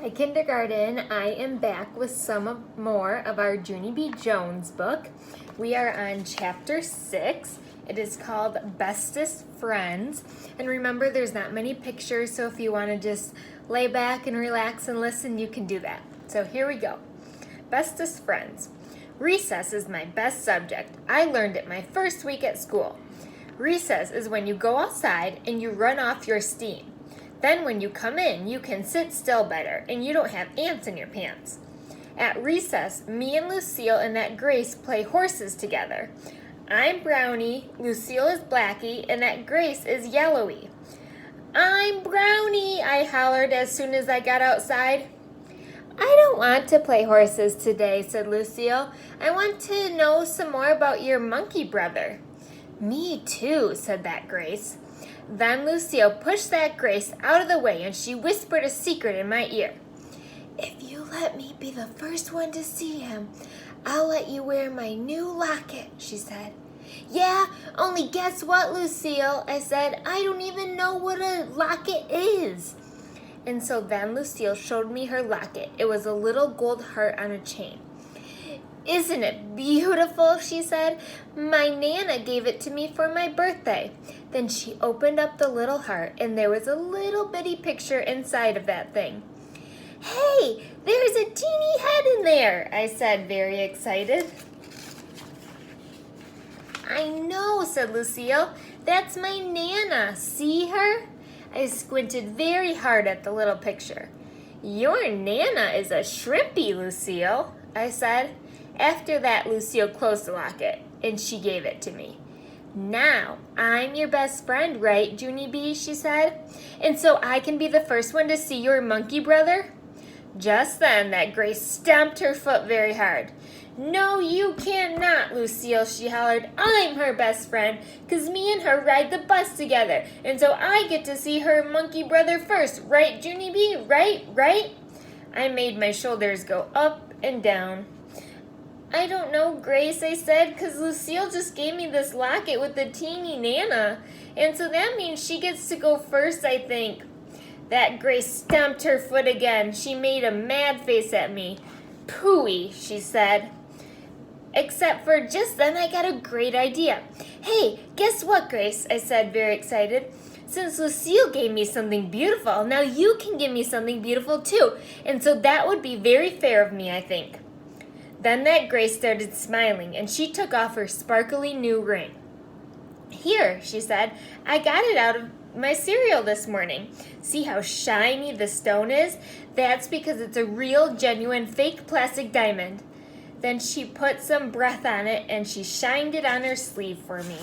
Hi kindergarten, I am back with more of our Junie B. Jones book. We are on chapter 6. It is called Bestest Friends. And remember, there's not many pictures, so if you want to just lay back and relax and listen, you can do that. So here we go. Bestest Friends. Recess is my best subject. I learned it my first week at school. Recess is when you go outside and you run off your steam. Then when you come in, you can sit still better and you don't have ants in your pants. At recess, me and Lucille and that Grace play horses together. I'm Brownie, Lucille is Blackie, and that Grace is Yellowy. I'm Brownie, I hollered as soon as I got outside. I don't want to play horses today, said Lucille. I want to know some more about your monkey brother. Me too, said that Grace. Then Lucille pushed that Grace out of the way and she whispered a secret in my ear. If you let me be the first one to see him, I'll let you wear my new locket, she said. Yeah, only guess what, Lucille, I said. I don't even know what a locket is. And so then Lucille showed me her locket. It was a little gold heart on a chain. Isn't it beautiful, she said. My Nana gave it to me for my birthday. Then she opened up the little heart and there was a little bitty picture inside of that thing. Hey, there's a teeny head in there, I said, very excited. I know, said Lucille. That's my Nana. See her? I squinted very hard at the little picture. Your Nana is a shrimpy, Lucille, I said. After that, Lucille closed the locket, and she gave it to me. Now, I'm your best friend, right, Junie B., she said? And so I can be the first one to see your monkey brother? Just then, that Grace stamped her foot very hard. No, you cannot, Lucille, she hollered. I'm her best friend, 'cause me and her ride the bus together, and so I get to see her monkey brother first, right, Junie B., right? I made my shoulders go up and down. I don't know, Grace, I said, 'cause Lucille just gave me this locket with the teeny Nana, and so that means she gets to go first, I think. That Grace stamped her foot again. She made a mad face at me. Pooey, she said. Except for just then I got a great idea. Hey, guess what, Grace, I said, very excited. Since Lucille gave me something beautiful, now you can give me something beautiful too, and so that would be very fair of me, I think. Then that Grace started smiling, and she took off her sparkly new ring. Here, she said, I got it out of my cereal this morning. See how shiny the stone is? That's because it's a real, genuine, fake plastic diamond. Then she put some breath on it, and she shined it on her sleeve for me.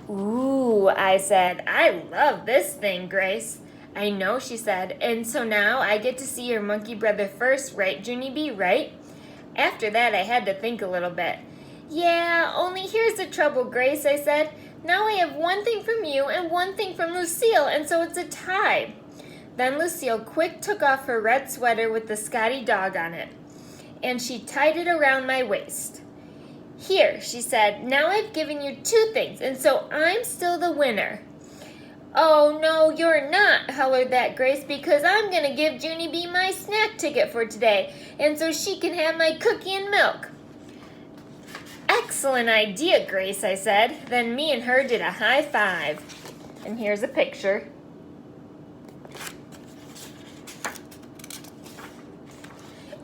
Ooh, I said, I love this thing, Grace. I know, she said, and so now I get to see your monkey brother first, right, Junie B., right? After that, I had to think a little bit. Yeah, only here's the trouble, Grace, I said. Now I have one thing from you and one thing from Lucille, and so it's a tie. Then Lucille quick took off her red sweater with the Scotty dog on it, and she tied it around my waist. Here, she said, now I've given you two things, and so I'm still the winner. Oh, no, you're not, hollered that Grace, because I'm going to give Junie B. my snack ticket for today, and so she can have my cookie and milk. Excellent idea, Grace, I said. Then me and her did a high five. And here's a picture.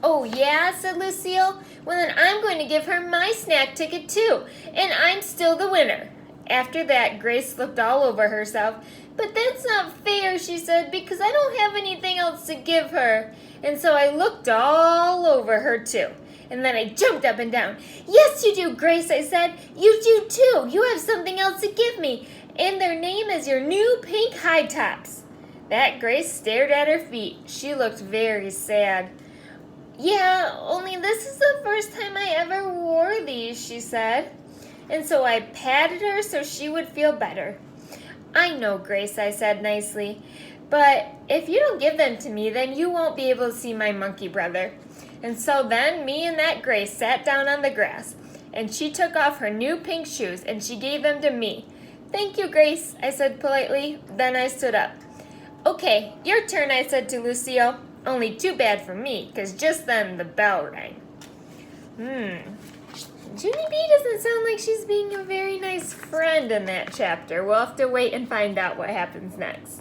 Oh, yeah, said Lucille. Well, then I'm going to give her my snack ticket, too, and I'm still the winner. After that, Grace looked all over herself. But that's not fair, she said, because I don't have anything else to give her. And so I looked all over her, too. And then I jumped up and down. Yes, you do, Grace, I said. You do, too. You have something else to give me. And their name is your new pink high tops. That Grace stared at her feet. She looked very sad. Yeah, only this is the first time I ever wore these, she said. And so I patted her so she would feel better. I know, Grace, I said nicely, but if you don't give them to me, then you won't be able to see my monkey brother. And so then me and that Grace sat down on the grass, and she took off her new pink shoes, and she gave them to me. Thank you, Grace, I said politely. Then I stood up. Okay, your turn, I said to Lucille. Only too bad for me, because just then the bell rang. Junie B doesn't sound like she's being a very nice friend in that chapter. We'll have to wait and find out what happens next.